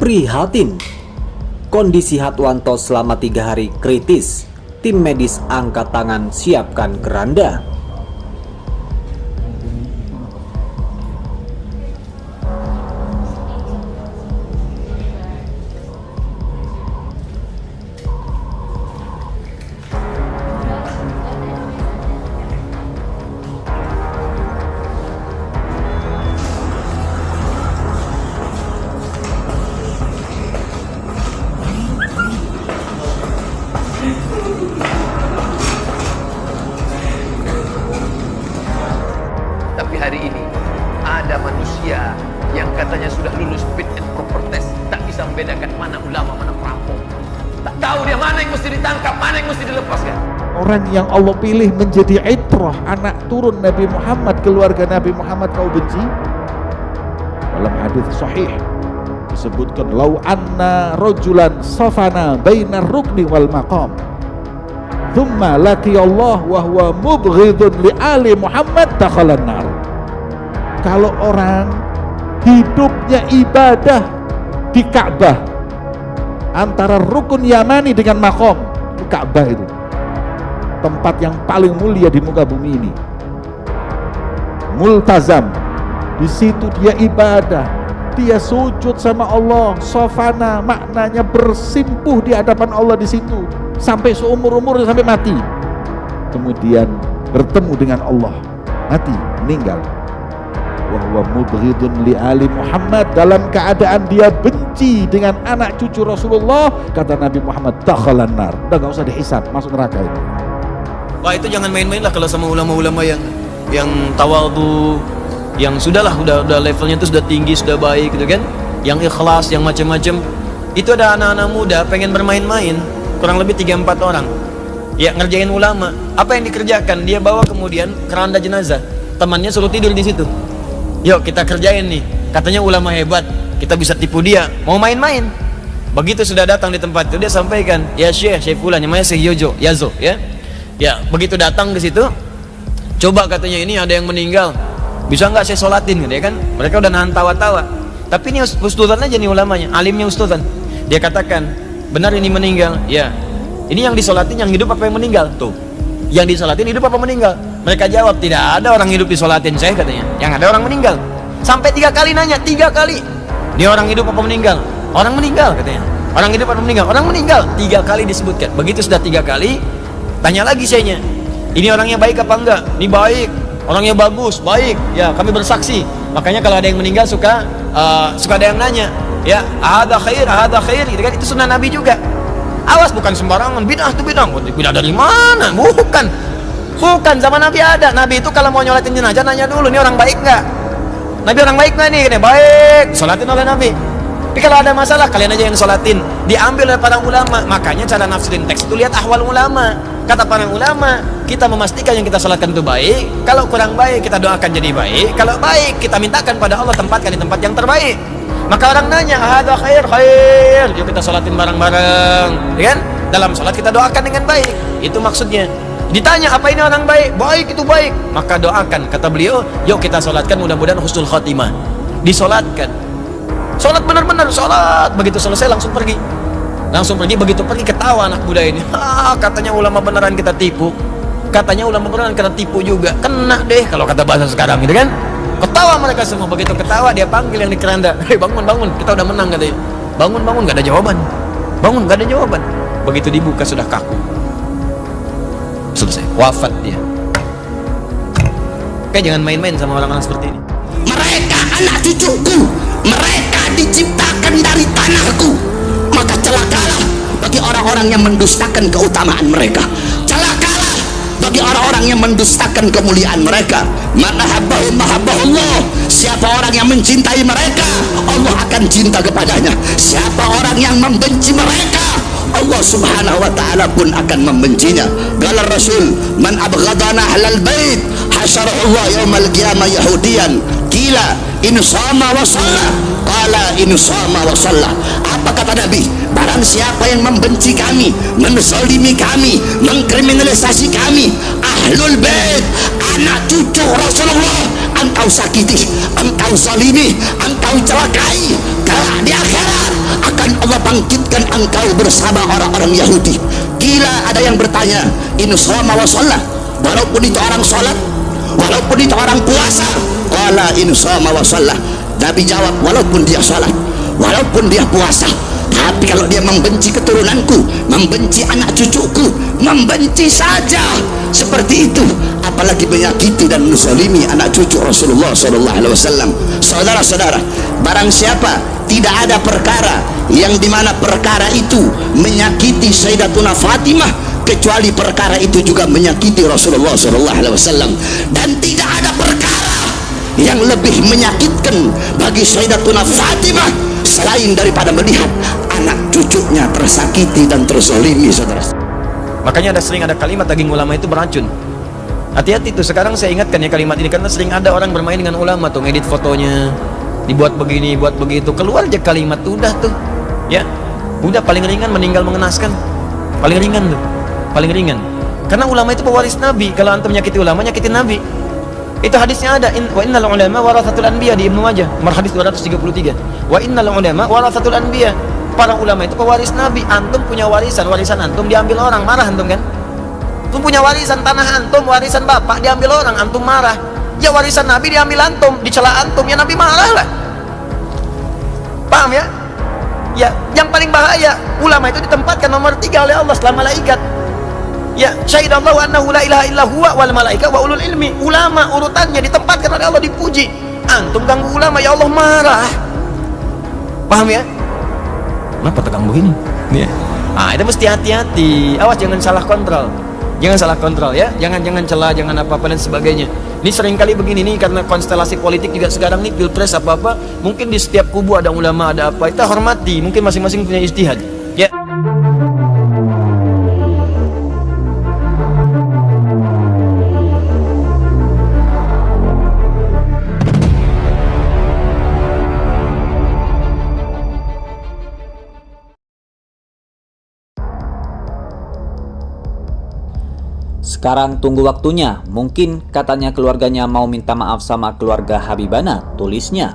Prihatin, kondisi Hatwanto selama 3 hari kritis. Tim medis angkat tangan siapkan keranda. Tapi hari ini ada manusia yang katanya sudah lulus fit and proper test, tak bisa membedakan mana ulama mana perampok. Tak tahu dia mana yang mesti ditangkap, mana yang mesti dilepaskan. Orang yang Allah pilih menjadi itrah, anak turun Nabi Muhammad, keluarga Nabi Muhammad, kau benci? Dalam hadis sahih disebutkan, lau anna rajulan safana bainar rukni wal maqam thumma laki Allah wa huwa mubghidun li ali Muhammad dakhalan nar. Kalau orang hidupnya ibadah di Ka'bah antara rukun Yamani dengan maqam, Ka'bah itu tempat yang paling mulia di muka bumi ini, multazam, di situ dia ibadah, dia sujud sama Allah, sofana maknanya bersimpuh di hadapan Allah di situ sampai seumur-umur, sampai mati. Kemudian bertemu dengan Allah, mati, meninggal. Wa huwa mubghidun li ali Muhammad, dalam keadaan dia benci dengan anak cucu Rasulullah, kata Nabi Muhammad, dakhalan nar. Udah gak usah dihisab, masuk neraka itu. Wah, itu jangan main-main lah kalau sama ulama-ulama yang tawadhu, yang sudahlah udah levelnya itu sudah tinggi, sudah baik gitu kan, yang ikhlas, yang macam-macam. Itu ada anak-anak muda pengen bermain-main, kurang lebih 3-4 orang ya, ngerjain ulama. Apa yang dikerjakan? Dia bawa kemudian keranda jenazah, temannya suruh tidur di situ. Yuk kita kerjain nih, katanya ulama hebat, kita bisa tipu dia, mau main-main. Begitu sudah datang di tempat itu, dia sampaikan, ya Syekh Fulan, namanya Syekh Yazo ya, begitu datang ke situ, coba katanya ini ada yang meninggal, bisa nggak saya sholatin gitu ya kan. Mereka udah nahan tawa-tawa, tapi ini ustadzan aja nih, ulamanya, alimnya ustadzan. Dia katakan, benar ini meninggal ya, ini yang disolatin yang hidup apa yang meninggal? Tuh, yang disolatin hidup apa meninggal? Mereka jawab, tidak ada orang hidup disolatin saya, katanya, yang ada orang meninggal. Sampai 3 kali nanya, 3 kali, ini orang hidup apa meninggal? Orang meninggal, katanya. Orang hidup apa meninggal? Orang meninggal. 3 kali disebutkan. Begitu sudah 3 kali, tanya lagi sayanya, ini orangnya baik apa enggak? Ini baik, orangnya bagus, baik ya, kami bersaksi. Makanya kalau ada yang meninggal suka ada yang nanya, ya ada khair gitu kan, itu sunnah Nabi juga. Awas, bukan sembarangan bid'ah, itu bid'ah dari mana? Bukan, zaman Nabi ada. Nabi itu kalau mau nyolatin jenazah nanya dulu, ini orang baik nggak? Nabi orang baik nggak nih? Ini baik, sholatin oleh Nabi. Tapi kalau ada masalah, kalian aja yang sholatin, diambil oleh para ulama. Makanya cara nafsirin teks itu lihat ahwal ulama. Kata para ulama, kita memastikan yang kita sholatkan itu baik. Kalau kurang baik, kita doakan jadi baik. Kalau baik, kita mintakan pada Allah tempatkan di tempat yang terbaik. Maka orang nanya, ada khair, yuk kita sholatin bareng-bareng, ya kan? Dalam sholat kita doakan dengan baik, itu maksudnya. Ditanya, apa ini orang baik? Baik, itu baik. Maka doakan, kata beliau, yuk kita sholatkan, mudah-mudahan husnul khotimah. Disolatkan, sholat benar-benar, sholat, begitu selesai langsung pergi, begitu pergi ketawa anak muda ini, katanya ulama beneran kita tipu, juga, kena deh kalau kata bahasa sekarang gitu kan. Ketawa mereka semua. Begitu ketawa, dia panggil yang di keranda, hei bangun, kita udah menang, katanya. Bangun, gak ada jawaban. Begitu dibuka sudah kaku, selesai, wafat dia. Oke, jangan main-main sama orang-orang seperti ini. Mereka anak cucuku, mereka diciptakan dari tanahku. Maka celakalah bagi orang-orang yang mendustakan keutamaan mereka. Celakalah bagi orang-orang yang mendustakan kemuliaan mereka. Man ahabbahum mahabbahullah. Siapa orang yang mencintai mereka, Allah akan cinta kepadanya. Siapa orang yang membenci mereka, Allah subhanahu wa ta'ala pun akan membencinya. Qala Rasul, man abghadana ahlal bait hasyarahullah yaumal qiyamah yahudiyan. Qila in sama wa shalla, qala in sama wa shalla. Apa kata Nabi? Barang siapa yang membenci kami, menzalimi kami, mengkriminalisasi kami, ahlul bait, anak cucu Rasulullah, engkau sakiti, engkau zalimi, engkau celakai. Kelak di akhirat Allah bangkitkan engkau bersama orang-orang Yahudi. Gila, ada yang bertanya, in shoma wa sholat, walaupun itu orang sholat, walaupun itu orang puasa. Qala in shoma wa sholat. Nabi jawab, walaupun dia sholat, walaupun dia puasa, tapi kalau dia membenci keturunanku, membenci anak cucuku, membenci saja seperti itu, apalagi menyakiti dan menzalimi anak cucu Rasulullah SAW. Saudara-saudara, barang siapa tidak ada perkara yang dimana perkara itu menyakiti Sayyidatuna Fatimah, kecuali perkara itu juga menyakiti Rasulullah SAW. Dan tidak ada perkara yang lebih menyakitkan bagi Sayyidatuna Fatimah selain daripada melihat anak cucunya tersakiti dan terzalimi, saudara. Makanya sering ada kalimat daging ulama itu beracun. Hati-hati tuh, sekarang saya ingatkan ya kalimat ini, karena sering ada orang bermain dengan ulama tuh, ngedit fotonya, dibuat begini, buat begitu, keluar aja kalimat tuh, udah tuh, ya, udah paling ringan meninggal mengenaskan, paling ringan tuh, paling ringan. Karena ulama itu pewaris Nabi, kalau antum menyakiti ulama, nyakitin Nabi. Itu hadisnya ada, wa innal ulama warathatul anbiya, di Ibnu Majah, nomor hadis 233. Wa innal ulama warathatul anbiya. Para ulama itu pewaris Nabi. Antum punya warisan, warisan antum diambil orang, marah antum kan? Antum punya warisan tanah antum, warisan bapak diambil orang, antum marah. Ya warisan Nabi diambil antum, dicela antum, ya Nabi marah lah. Paham ya? Ya, yang paling bahaya, ulama itu ditempatkan nomor 3 oleh Allah setelah malaikat. Ya, syahidallahu annahu la ilaha illa huwa wal malaika wa ulul ilmi. Ulama urutannya ditempatkan oleh Allah, dipuji. Antum ganggu ulama, ya Allah marah. Paham ya? Kenapa tegang begini? Ya. Ah, itu mesti hati-hati. Awas jangan salah kontrol. Jangan salah kontrol ya. Jangan celah, jangan apa-apa dan sebagainya. Ini seringkali begini nih, karena konstelasi politik juga sekarang nih, pilpres apa-apa, mungkin di setiap kubu ada ulama, ada apa. Kita hormati, mungkin masing-masing punya ijtihad. Ya. Sekarang tunggu waktunya, mungkin katanya keluarganya mau minta maaf sama keluarga Habibana, tulisnya.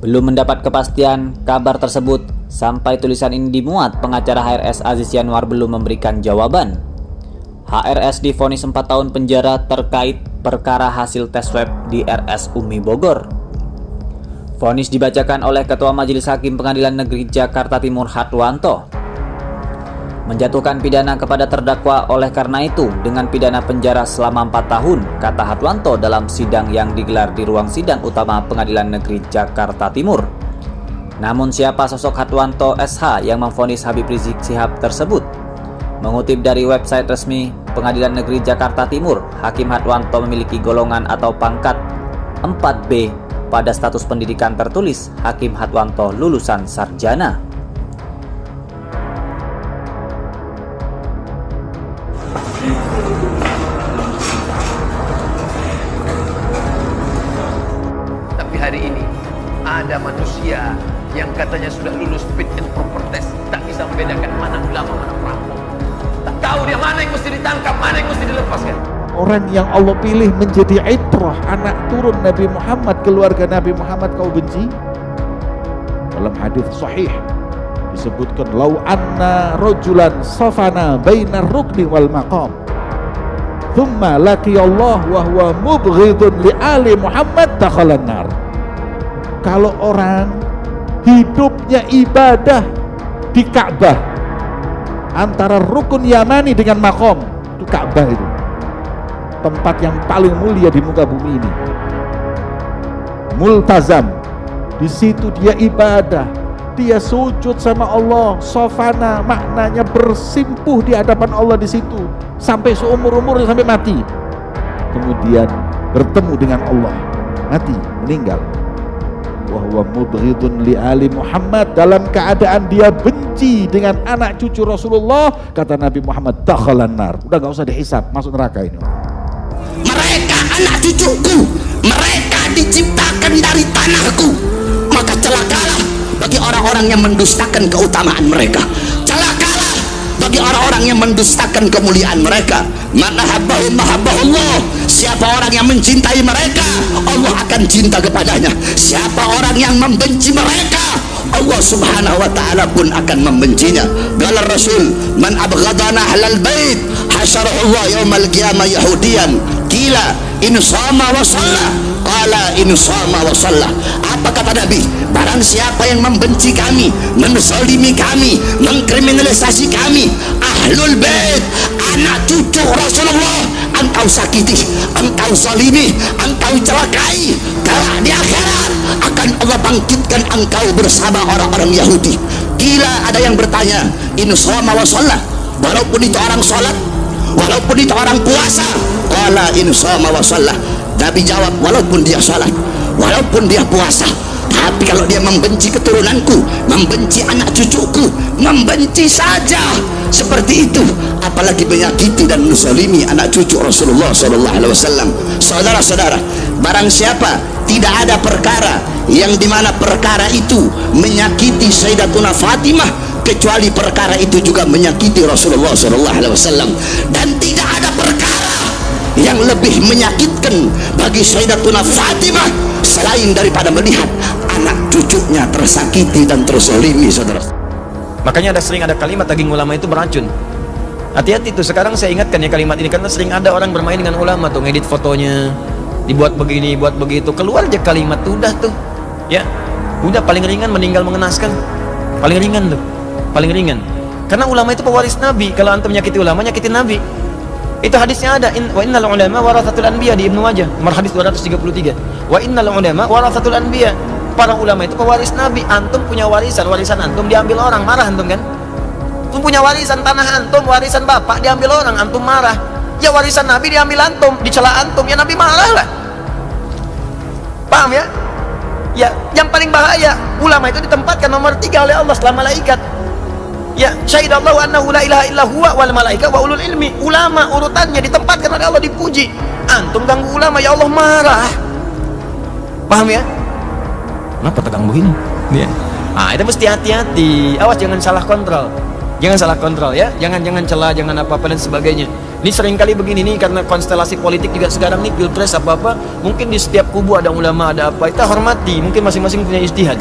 Belum mendapat kepastian kabar tersebut, sampai tulisan ini dimuat, pengacara HRS Aziz Yanwar belum memberikan jawaban. HRS divonis 4 tahun penjara terkait perkara hasil tes swab di RS Umi Bogor. Vonis dibacakan oleh Ketua Majelis Hakim Pengadilan Negeri Jakarta Timur Hatwanto. Menjatuhkan pidana kepada terdakwa oleh karena itu dengan pidana penjara selama 4 tahun, kata Hatwanto dalam sidang yang digelar di ruang sidang utama Pengadilan Negeri Jakarta Timur. Namun siapa sosok Hatwanto SH yang memvonis Habib Rizik Syihab tersebut? Mengutip dari website resmi Pengadilan Negeri Jakarta Timur, Hakim Hatwanto memiliki golongan atau pangkat 4B pada status pendidikan tertulis. Hakim Hatwanto lulusan sarjana. Tapi hari ini ada manusia yang katanya sudah lulus fit and proper test, tak bisa membedakan mana ulama mana perampok. Tak tahu dia mana yang mesti ditangkap, mana yang mesti dilepaskan. Orang yang Allah pilih menjadi itrah, anak turun Nabi Muhammad, keluarga Nabi Muhammad kau benci? Dalam hadis sahih disebutkan, lau anna rajulan safana bainar rukni wal maqam thumma laqiyallah wa huwa mubghidun li ali Muhammad dakhalan nar. Kalau orang hidupnya ibadah di Ka'bah, antara rukun Yamani dengan maqam, itu Ka'bah, itu tempat yang paling mulia di muka bumi ini, multazam, di situ dia ibadah, dia sujud sama Allah, sofana, maknanya bersimpuh di hadapan Allah di situ sampai seumur-umurnya, sampai mati. Kemudian bertemu dengan Allah, mati, meninggal. Wa huwa mubghidun li ali Muhammad, dalam keadaan dia benci dengan anak cucu Rasulullah, kata Nabi Muhammad, dakhalan nar. Udah gak usah dihisab, masuk neraka ini. Mereka anak cucuku, mereka diciptakan dari tanahku, maka celakalah bagi orang-orang yang mendustakan keutamaan mereka. Celakalah bagi orang-orang yang mendustakan kemuliaan mereka. Man ahabbahum ahabbahullah. Siapa orang yang mencintai mereka, Allah akan cinta kepadanya. Siapa orang yang membenci mereka, Allah subhanahu wa ta'ala pun akan membencinya. Qala Rasul, man abghadana ahlal bait hasyarahu Allah yaumal qiyamah yahudiyan. Qila in sama wa shalla, qala in sama wa shalla. Apa kata Nabi? Barang siapa yang membenci kami, menzalimi kami, mengkriminalisasi kami, ahlul bait, anak cucu Rasulullah, engkau sakiti, engkau zalimi, engkau celakai. Kelak di akhirat akan Allah bangkitkan engkau bersama orang-orang Yahudi. Gila, ada yang bertanya, in shoma wa shalla, walaupun itu orang sholat, walaupun itu orang puasa. Qala in shoma wa shalla. Nabi jawab, walaupun dia sholat, walaupun dia puasa, tapi kalau dia membenci keturunanku, membenci anak cucuku, membenci saja seperti itu, apalagi menyakiti dan menzalimi anak cucu Rasulullah SAW. Saudara-saudara, barang siapa tidak ada perkara yang dimana perkara itu menyakiti Sayyidatuna Fatimah, kecuali perkara itu juga menyakiti Rasulullah SAW. Dan tidak ada perkara yang lebih menyakitkan bagi Sayyidatuna Fatimah selain daripada melihat anak cucunya tersakiti dan terzalimi, saudara. Makanya sering ada kalimat daging ulama itu beracun. Hati-hati tuh, sekarang saya ingatkan ya kalimat ini, karena sering ada orang bermain dengan ulama tuh, ngedit fotonya, dibuat begini, buat begitu, keluar aja kalimat tuh, udah tuh, ya, udah paling ringan meninggal mengenaskan, paling ringan tuh, paling ringan. Karena ulama itu pewaris Nabi, kalau antum menyakiti ulama, nyakitin Nabi. Itu hadisnya ada, wa innal ulama warathatul anbiya di Ibnu Majah, nomor hadis 233. Wa innal ulama warathatul anbiya. Para ulama itu pewaris Nabi. Antum punya warisan, warisan antum diambil orang, marah antum kan? Antum punya warisan tanah antum, warisan bapak diambil orang, antum marah. Ya warisan Nabi diambil antum, dicela antum, ya Nabi marah lah. Paham ya? Ya, yang paling bahaya, ulama itu ditempatkan nomor 3 oleh Allah setelah malaikat. Ya, syahidallahu annahu la ilaha illa huwa wal malaika wa ulul ilmi. Ulama urutannya ditempatkan oleh Allah, dipuji. Antum ganggu ulama, ya Allah marah. Paham ya? Kenapa tegang begini? Ya. Ah, itu mesti hati-hati. Awas jangan salah kontrol. Jangan salah kontrol ya. Jangan celah, jangan apa-apa dan sebagainya. Ini seringkali begini nih, karena konstelasi politik juga sekarang nih, pilpres apa-apa, mungkin di setiap kubu ada ulama, ada apa. Kita hormati, mungkin masing-masing punya ijtihad.